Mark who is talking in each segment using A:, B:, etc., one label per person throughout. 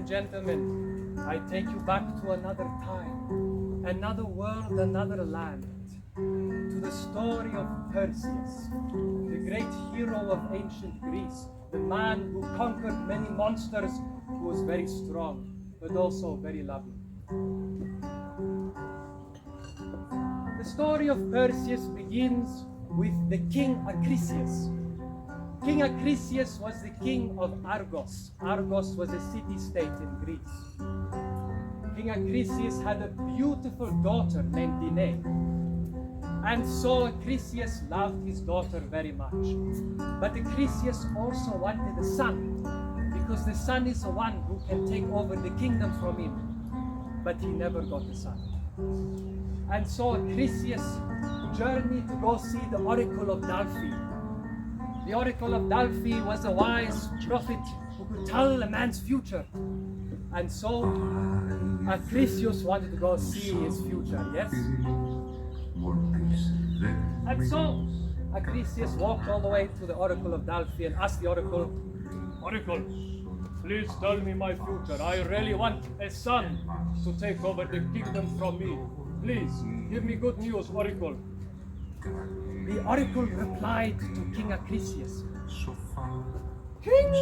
A: gentlemen, I take you back to another time, another world, another land, to the story of Perseus, the great hero of ancient Greece, the man who conquered many monsters, who was very strong, but also very loving. The story of Perseus begins with the king Acrisius. King Acrisius was the king of Argos. Argos was a city-state in Greece. King Acrisius had a beautiful daughter named Danae. And so Acrisius loved his daughter very much. But Acrisius also wanted a son, because the son is the one who can take over the kingdom from him. But he never got a son. And so Acrisius journeyed to go see the oracle of Delphi. The oracle of Delphi was a wise prophet who could tell a man's future. And so Acrisius wanted to go see his future, yes? And so Acrisius walked all the way to the oracle of Delphi and asked the oracle, "Oracle, please tell me my future. I really want a son to take over the kingdom from me. Please, give me good news, oracle." The oracle replied to King Acrisius, "King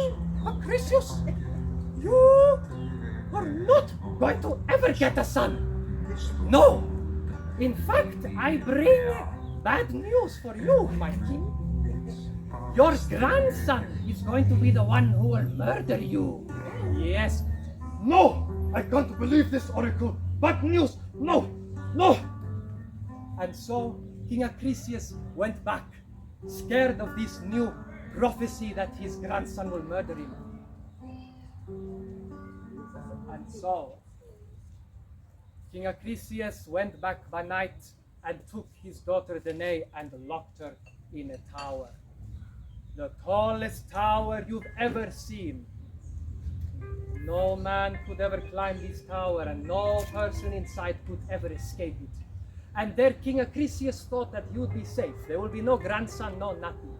A: Acrisius, you are not going to ever get a son. No! In fact, I bring bad news for you, my king. Your grandson is going to be the one who will murder you. Yes." "No! I can't believe this, oracle. Bad news! No! No!" And so King Acrisius went back, scared of this new prophecy that his grandson will murder him. And so King Acrisius went back by night and took his daughter Danae and locked her in a tower. The tallest tower you've ever seen. No man could ever climb this tower, and no person inside could ever escape it. And there King Acrisius thought that he would be safe. There will be no grandson, no nothing.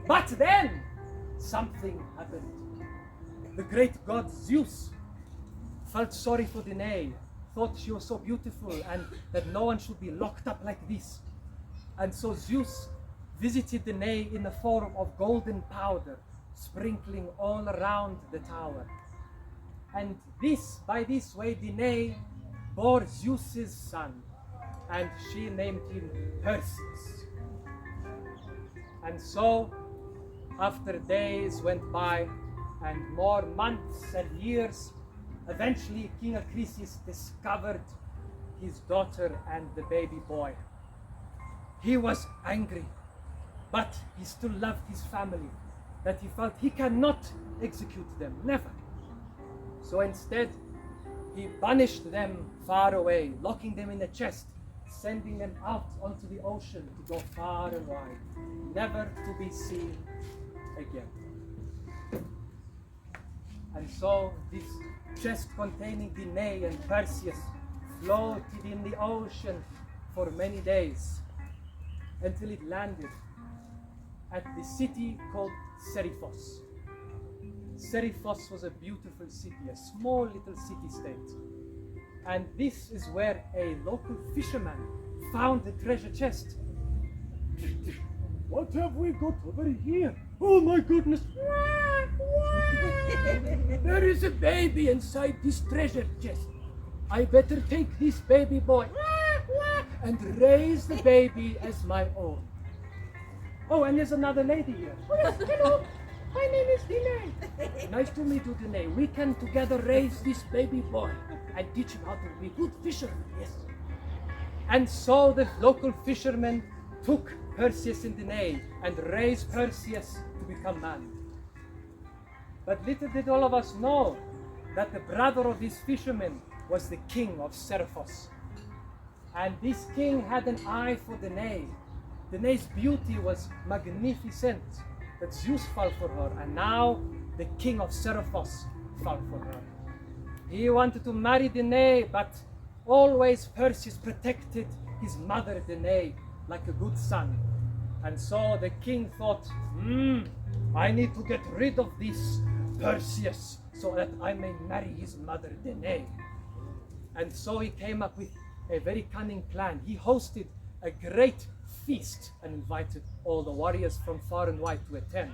A: But then something happened. The great god Zeus felt sorry for Danae, thought she was so beautiful and that no one should be locked up like this. And so Zeus visited Danae in the form of golden powder, sprinkling all around the tower. And by this way, Danae bore Zeus's son, and she named him Perseus. And so, after days went by, and more months and years, eventually King Acrisius discovered his daughter and the baby boy. He was angry, but he still loved his family, that he felt he cannot execute them, never. So instead, he banished them far away, locking them in a chest, sending them out onto the ocean to go far and wide, never to be seen again. And so this chest containing Danae and Perseus floated in the ocean for many days until it landed at the city called Xiphos. Xiphos was a beautiful city, a small little city-state. And this is where a local fisherman found the treasure chest. "What have we got over here? Oh my goodness! There is a baby inside this treasure chest. I better take this baby boy and raise the baby as my own. Oh, and there's another lady here. Oh, yes, hello. My name is Danae. Nice to meet you, Danae. We can together raise this baby boy and teach him how to be good fisherman, yes." And so the local fishermen took Perseus and Danae and raised Perseus to become man. But little did all of us know that the brother of this fisherman was the king of Xiphos. And this king had an eye for Danae. Danae's beauty was magnificent, but Zeus fell for her, and now the king of Xiphos fell for her. He wanted to marry Danae, but always Perseus protected his mother Danae like a good son. And so the king thought, I need to get rid of this Perseus. so that I may marry his mother Danae. And so he came up with a very cunning plan. He hosted a great feast and invited all the warriors from far and wide to attend.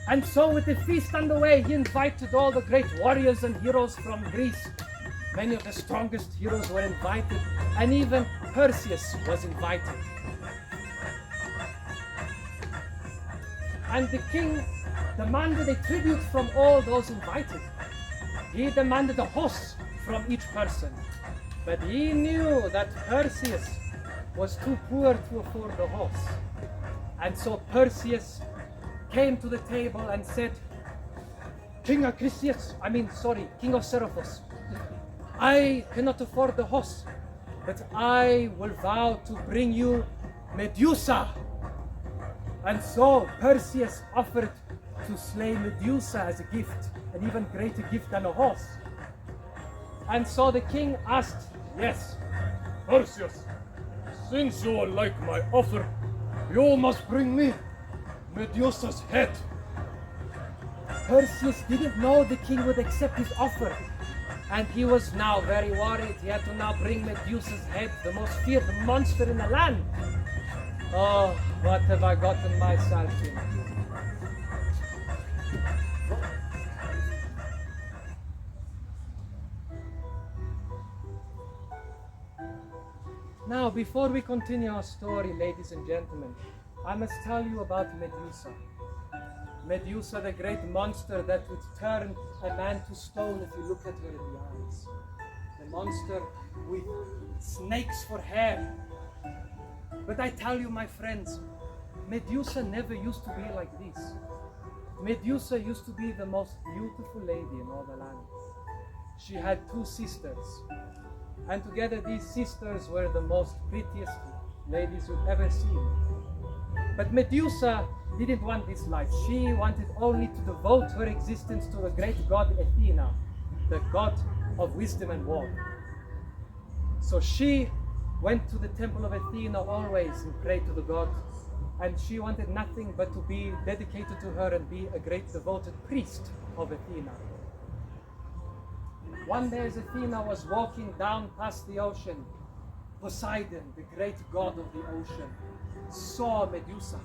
A: And so with the feast underway, he invited all the great warriors and heroes from Greece. Many of the strongest heroes were invited, and even Perseus was invited. And the king demanded a tribute from all those invited. He demanded a horse from each person, but he knew that Perseus was too poor to afford a horse. And so Perseus came to the table and said, King of Seraphos, I cannot afford the horse, but I will vow to bring you Medusa. And so Perseus offered to slay Medusa as a gift, an even greater gift than a horse. And so the king asked, yes, Perseus, since you like my offer, you must bring me Medusa's head. Perseus didn't know the king would accept his offer, and he was now very worried. He had to now bring Medusa's head, the most feared monster in the land. Oh, what have I gotten myself in? Now, before we continue our story, ladies and gentlemen, I must tell you about Medusa. Medusa, the great monster that would turn a man to stone if you look at her in the eyes. The monster with snakes for hair. But I tell you, my friends, Medusa never used to be like this. Medusa used to be the most beautiful lady in all the land. She had two sisters, and together these sisters were the most prettiest ladies you've ever seen. But Medusa didn't want this life. She wanted only to devote her existence to the great god Athena, the god of wisdom and war. So she went to the temple of Athena always and prayed to the god, and she wanted nothing but to be dedicated to her and be a great devoted priest of Athena. One day as Athena was walking down past the ocean, Poseidon, the great god of the ocean, saw Medusa,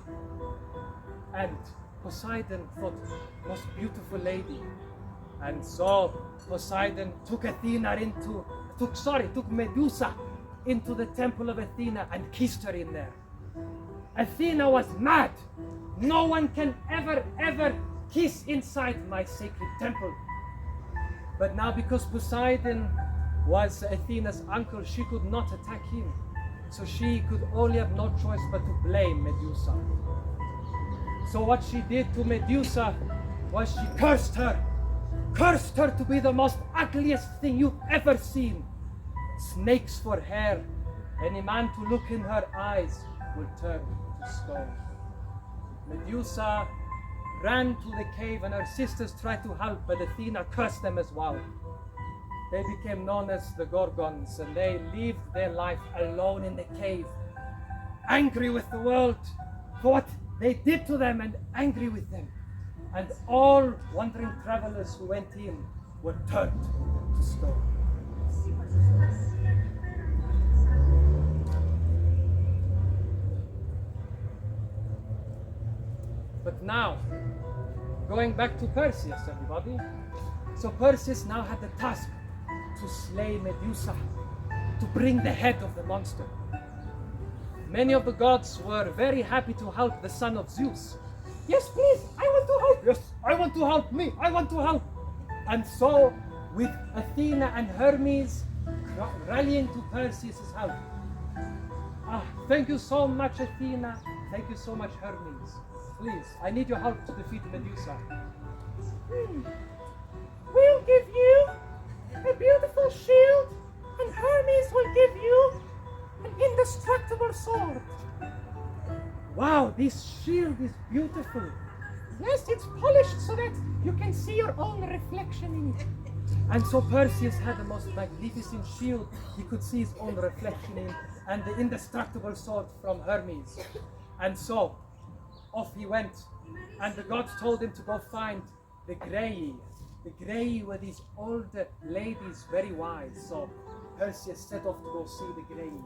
A: and Poseidon thought, most beautiful lady. And so Poseidon took Medusa into the temple of Athena and kissed her in there. Athena was mad. No one can ever kiss inside my sacred temple. But now, because Poseidon was Athena's uncle, she could not attack him. So she could only have no choice but to blame Medusa. So what she did to Medusa was she cursed her to be the most ugliest thing you've ever seen. Snakes for hair. Any man to look in her eyes will turn to stone. Medusa ran to the cave, and her sisters tried to help, but Athena cursed them as well. They became known as the Gorgons, and they lived their life alone in the cave, angry with the world for what they did to them and angry with them. And all wandering travelers who went in were turned to stone. But now, going back to Perseus, everybody. So Perseus now had the task to slay Medusa, to bring the head of the monster. Many of the gods were very happy to help the son of Zeus. Yes, please, I want to help. Yes, I want to help me. I want to help. And so, with Athena and Hermes rallying to Perseus' help. Thank you so much, Athena. Thank you so much, Hermes. Please, I need your help to defeat Medusa. We'll give you a beautiful shield, and Hermes will give you an indestructible sword. Wow, this shield is beautiful. Yes, it's polished so that you can see your own reflection in it. And so Perseus had the most magnificent shield. He could see his own reflection in, and the indestructible sword from Hermes. And so off he went And the gods told him to go find the Graii. The Graii were these old ladies, very wise. So Perseus set off to go see the Graii.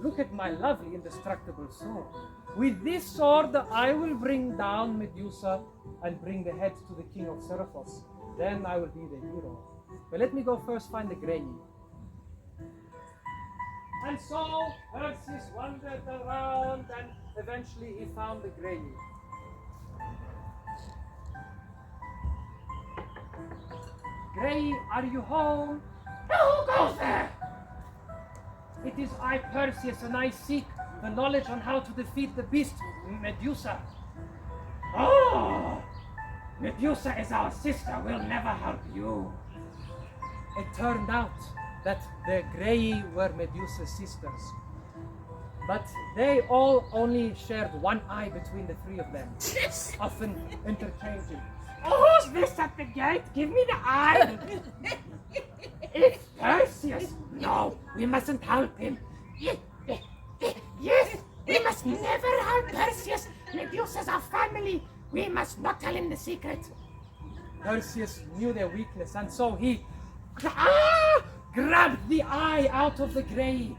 A: Look at my lovely indestructible sword. With this sword I will bring down Medusa and bring the head to the king of Xiphos. Then I will be the hero. But let me go first find the Graii. And so Perseus wandered around and eventually he found the Graii. Graii, are you home? Who goes there? It is I, Perseus, and I seek the knowledge on how to defeat the beast, Medusa. Oh! Medusa is our sister, we'll never help you. It turned out that the Graii were Medusa's sisters. But they all only shared one eye between the three of them, often interchanging. Oh, who's this at the gate? Give me the eye! It's Perseus! No, we mustn't help him. Yes, we must never help Perseus. Medusa's our family. We must not tell him the secret. Perseus knew their weakness, and so he grabbed the eye out of the Graii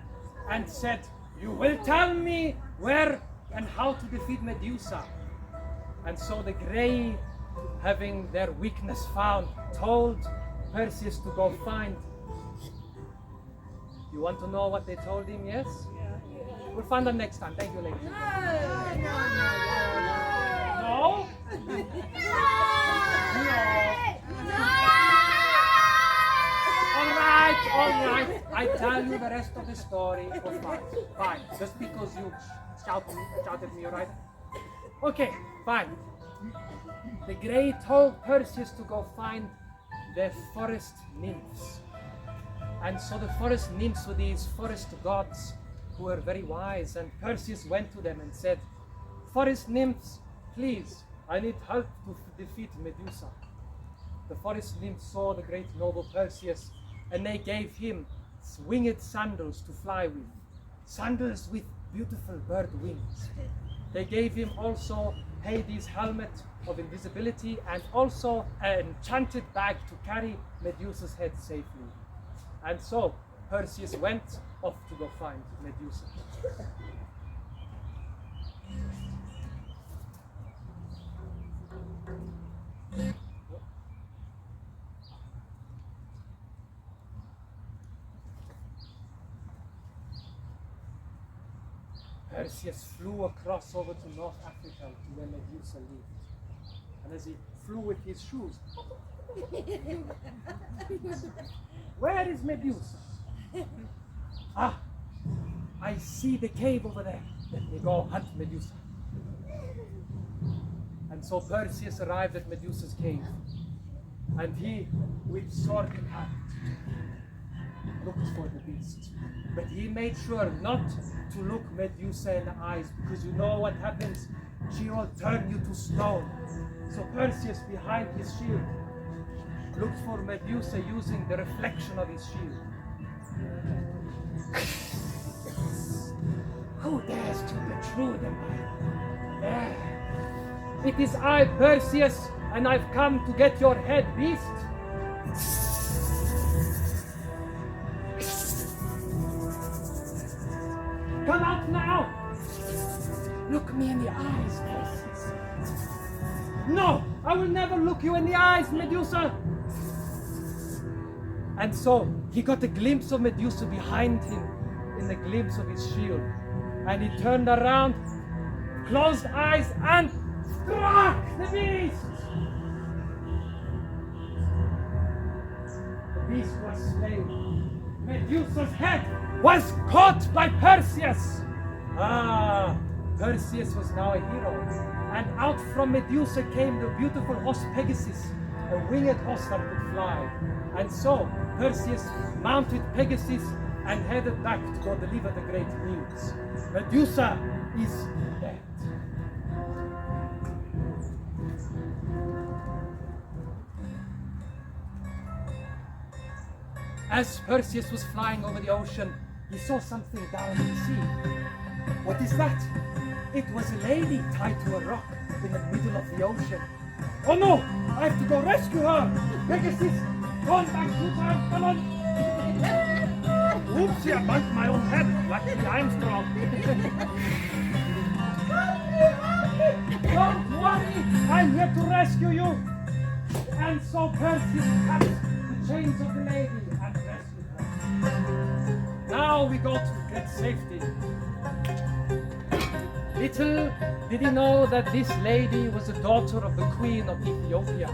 A: and said, "You will tell me where and how to defeat Medusa." And so the Graii, having their weakness found, told Perseus to go find. You want to know what they told him, yes? We'll find them next time. Thank you, ladies. No? All right. I tell you the rest of the story. Oh, fine. Just because you shouted me, right? Okay, fine. The Graii told Perseus to go find the forest nymphs. And so the forest nymphs were these forest gods who were very wise. And Perseus went to them and said, "Forest nymphs, please, I need help to defeat Medusa." The forest nymphs saw the great noble Perseus, and they gave him winged sandals to fly with, sandals with beautiful bird wings. They gave him also Hades' helmet of invisibility and also an enchanted bag to carry Medusa's head safely. And so Perseus went off to go find Medusa. Perseus flew across over to North Africa to where Medusa lived. And as he flew with his shoes, where is Medusa? Ah, I see the cave over there. Let me go hunt Medusa. And so Perseus arrived at Medusa's cave, and he, with sword in hand, looked for the beast. But he made sure not to look Medusa in the eyes, because you know what happens? She will turn you to stone. So Perseus, behind his shield, looked for Medusa using the reflection of his shield. Who dares to intrude in my lair? It is I, Perseus, and I've come to get your head, beast. Come out now! Look me in the eyes, Perseus. No! I will never look you in the eyes, Medusa! And so he got a glimpse of Medusa behind him in the glimpse of his shield. And he turned around, closed eyes, and struck the beast! The beast was slain. Medusa's head was caught by Perseus! Ah, Perseus was now a hero. And out from Medusa came the beautiful horse Pegasus, a winged horse that could fly. And so Perseus mounted Pegasus and headed back to go deliver the great news. Medusa is dead. As Perseus was flying over the ocean, he saw something down in the sea. What is that? It was a lady tied to a rock in the middle of the ocean. Oh no! I have to go rescue her! Pegasus, come back to time, come on! Oopsie, I bumped my own head. Luckily I'm strong. Don't worry, I'm here to rescue you. And so Perseus cut the chains of the lady and rescued her. Now we go to great safety. Little did he know that this lady was a daughter of the Queen of Ethiopia.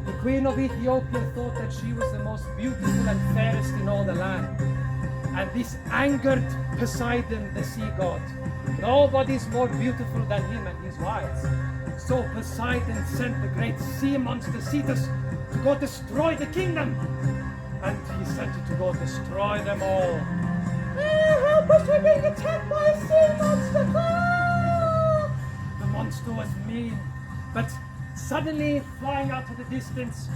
A: The Queen of Ethiopia thought that she was the most beautiful and fairest in all the land. And this angered Poseidon, the sea god. Nobody's more beautiful than him and his wives. So Poseidon sent the great sea monster Xiphos to go destroy the kingdom. And he sent it to go destroy them all.
B: Help us, we're being attacked by a sea monster!
A: The monster was mean, but suddenly, flying out of the distance,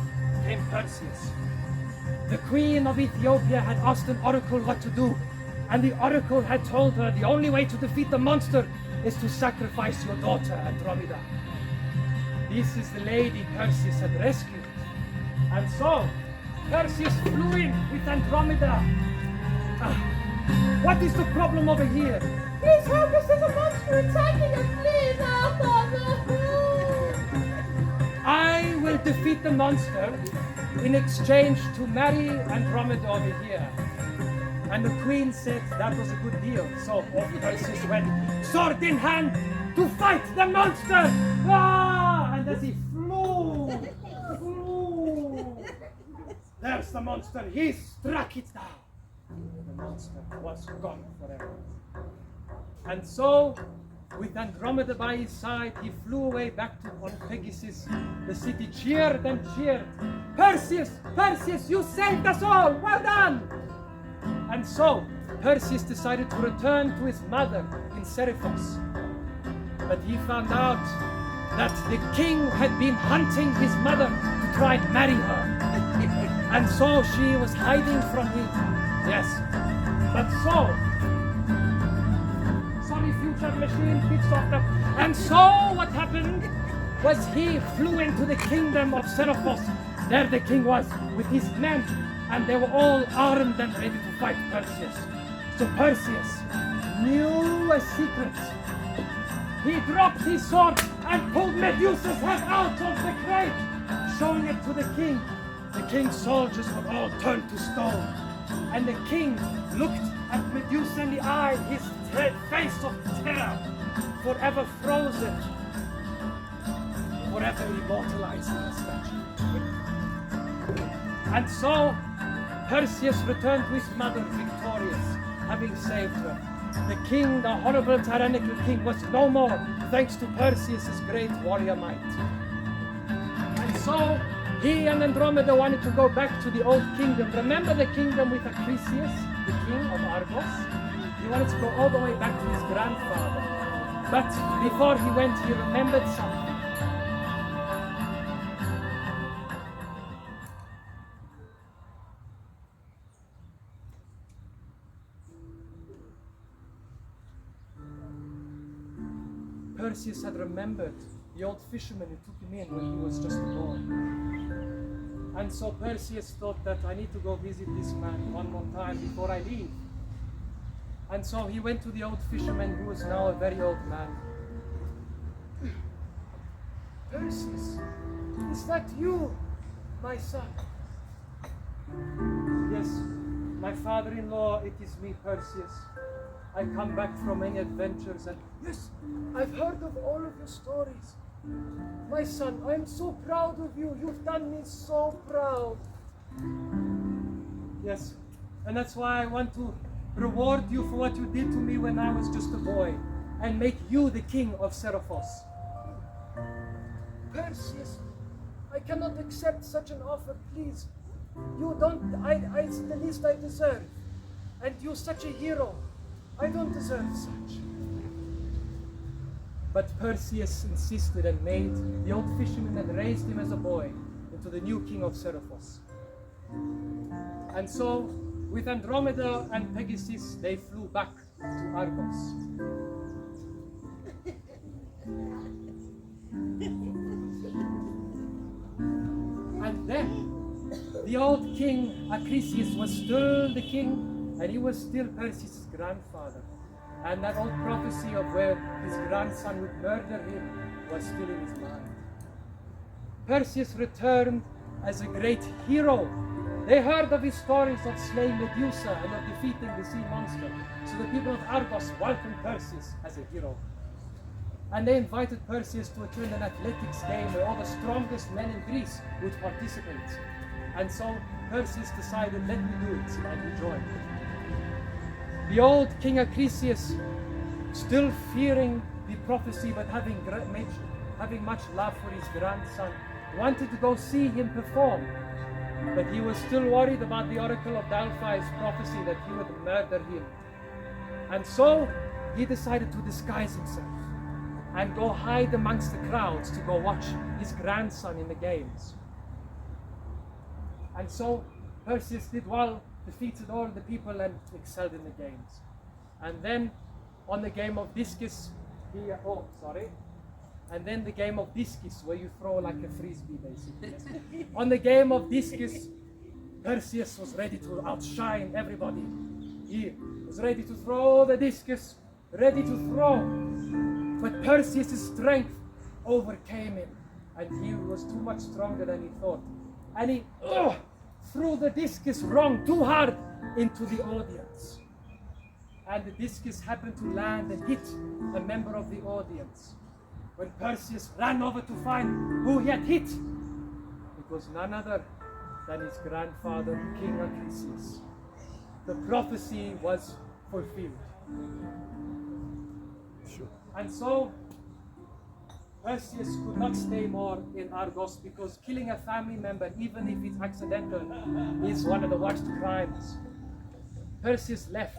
A: came Perseus. The Queen of Ethiopia had asked an oracle what to do, and the oracle had told her the only way to defeat the monster is to sacrifice your daughter, Andromeda. This is the lady Perseus had rescued. And so, Perseus flew in with Andromeda. What is the problem over here?
B: Please help us, there's a monster attacking us, please!
A: I will defeat the monster in exchange to marry Andromeda over here. And the queen said that was a good deal. So off Perseus went, sword in hand, to fight the monster! And as he flew, there's the monster. He struck it down. The monster was gone forever. And so, with Andromeda by his side, he flew away back to on Pegasus. The city cheered and cheered. Perseus, Perseus, you saved us all! Well done! And so, Perseus decided to return to his mother in 𝐶erephos. But he found out that the king had been hunting his mother to try and marry her. And so she was hiding from him. Yes. But so, sorry, future machine, bit softer. And so what happened was he flew into the kingdom of 𝐶erephos. There the king was with his men, and they were all armed and ready to fight Perseus. So Perseus knew a secret. He dropped his sword and pulled Medusa's head out of the crate, showing it to the king. The king's soldiers were all turned to stone. And the king looked at Medusa in the eye, his face of terror, forever frozen, forever immortalized in a statue. And so Perseus returned to his mother victorious, having saved her. The king, the horrible tyrannical king, was no more, thanks to Perseus' great warrior might. And so he and Andromeda wanted to go back to the old kingdom. Remember the kingdom with Acrisius, the king of Argos? He wanted to go all the way back to his grandfather. But before he went, he remembered something. Perseus had remembered the old fisherman who took him in when he was just a boy. And so Perseus thought that I need to go visit this man one more time before I leave. And so he went to the old fisherman who was now a very old man. Perseus, is that you, my son? Yes, my father-in-law, it is me, Perseus. I come back from many adventures and yes, I've heard of all of your stories. My son, I'm so proud of you. You've done me so proud. Yes, and that's why I want to reward you for what you did to me when I was just a boy and make you the king of 𝐶erephos. Perseus, I cannot accept such an offer, please. You don't, it's the least I deserve. And you're such a hero. I don't deserve such. But Perseus insisted and made the old fisherman and raised him as a boy into the new king of 𝐶erephos. And so with Andromeda and Pegasus, they flew back to Argos. And then the old king Acrisius was still the king, and he was still Perseus' grandfather. And that old prophecy of where his grandson would murder him was still in his mind. Perseus returned as a great hero. They heard of his stories of slaying Medusa and of defeating the sea monster. So the people of Argos welcomed Perseus as a hero. And they invited Perseus to attend an athletics game where all the strongest men in Greece would participate. And so Perseus decided, let me do it, and he joined. The old king Acrisius, still fearing the prophecy but having much love for his grandson, wanted to go see him perform. But he was still worried about the oracle of Delphi's prophecy that he would murder him. And so he decided to disguise himself and go hide amongst the crowds to go watch his grandson in the games. And so Perseus did well, defeated all the people and excelled in the games. And then on the game of discus, and then the game of discus, where you throw like a frisbee basically. On the game of discus, Perseus was ready to outshine everybody. He was ready to throw the discus, ready to throw. But Perseus' strength overcame him, and he was too much stronger than he thought. And he threw the discus wrong, too hard, into the audience. And the discus happened to land and hit a member of the audience. When Perseus ran over to find who he had hit, it was none other than his grandfather, King Acrisius. The prophecy was fulfilled.
C: Sure.
A: And so Perseus could not stay more in Argos, because killing a family member, even if it's accidental, is one of the worst crimes. Perseus left,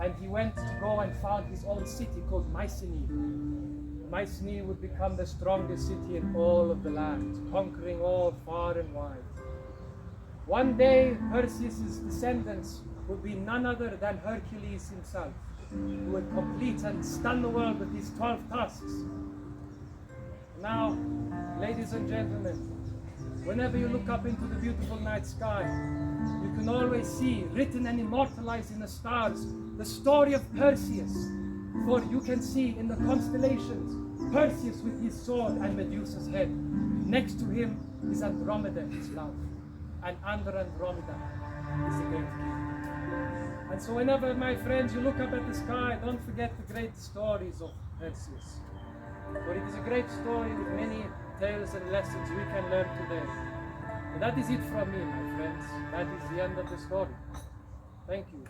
A: and he went to go and found his own city called Mycenae. Mycenae would become the strongest city in all of the land, conquering all far and wide. One day, Perseus' descendants would be none other than Hercules himself, who would complete and stun the world with his 12 tasks. Now, ladies and gentlemen, whenever you look up into the beautiful night sky, you can always see, written and immortalized in the stars, the story of Perseus. For you can see in the constellations, Perseus with his sword and Medusa's head. Next to him is Andromeda, his love. And under Andromeda is the great king. And so whenever, my friends, you look up at the sky, don't forget the great stories of Perseus. For it is a great story with many tales and lessons we can learn today. And that is it from me, my friends. That is the end of the story. Thank you.